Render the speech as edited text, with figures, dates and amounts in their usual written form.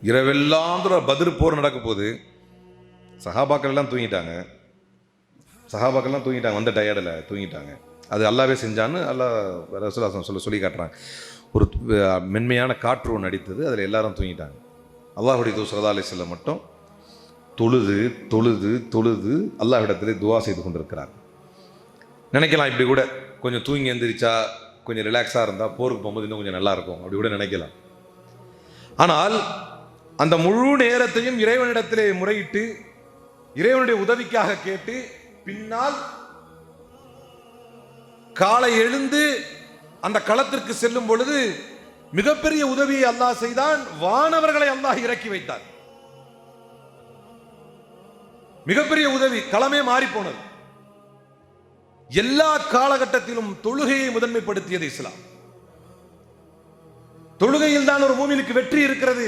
இரவெல்லாம் பத்ர் போர் நடக்க போது. சஹாபாக்கள் எல்லாம் தூங்கிட்டாங்க. வந்த டயர்டில் தூங்கிட்டாங்க. அது அல்லாவே செஞ்சான்னு அல்லாஹ் ரசூலுல்லாஹ் சொல்லி காட்டுறாங்க. ஒரு மென்மையான காற்று ஒன்று அடித்தது, அதில் எல்லாரும் தூங்கிட்டாங்க. அல்லாஹுடைய தூதர் ஸல்லல்லாஹு அலைஹி வஸல்லம் மட்டும் தொழுது தொழுது தொழுது அல்லாஹ்விடத்திலே துவா செய்து கொண்டிருக்கிறார். நினைக்கலாம் இப்படி கூட கொஞ்சம் தூங்கி எந்திரிச்சா கொஞ்சம் ரிலாக்ஸாக இருந்தால் போருக்கு போகும்போது இன்னும் கொஞ்சம் நல்லாயிருக்கும், அப்படி கூட நினைக்கலாம். ஆனால் அந்த முழு நேரத்தையும் இறைவனிடத்திலே முறையிட்டு இறைவனுடைய உதவிக்காக கேட்டு பின்னால் காலை எழுந்து அந்த களத்திற்கு செல்லும் பொழுது மிகப்பெரிய உதவியை அல்லாஹ் செய்தான். வானவர்களை அல்லாஹ் இறக்கி வைத்தார். மிகப்பெரிய உதவி. களமே மாறி போனது. எல்லா காலகட்டத்திலும் தொழுகையை முதன்மைப்படுத்தியது இஸ்லாம். தொழுகையில் தான் ஒரு மூமினுக்கு வெற்றி இருக்கிறது.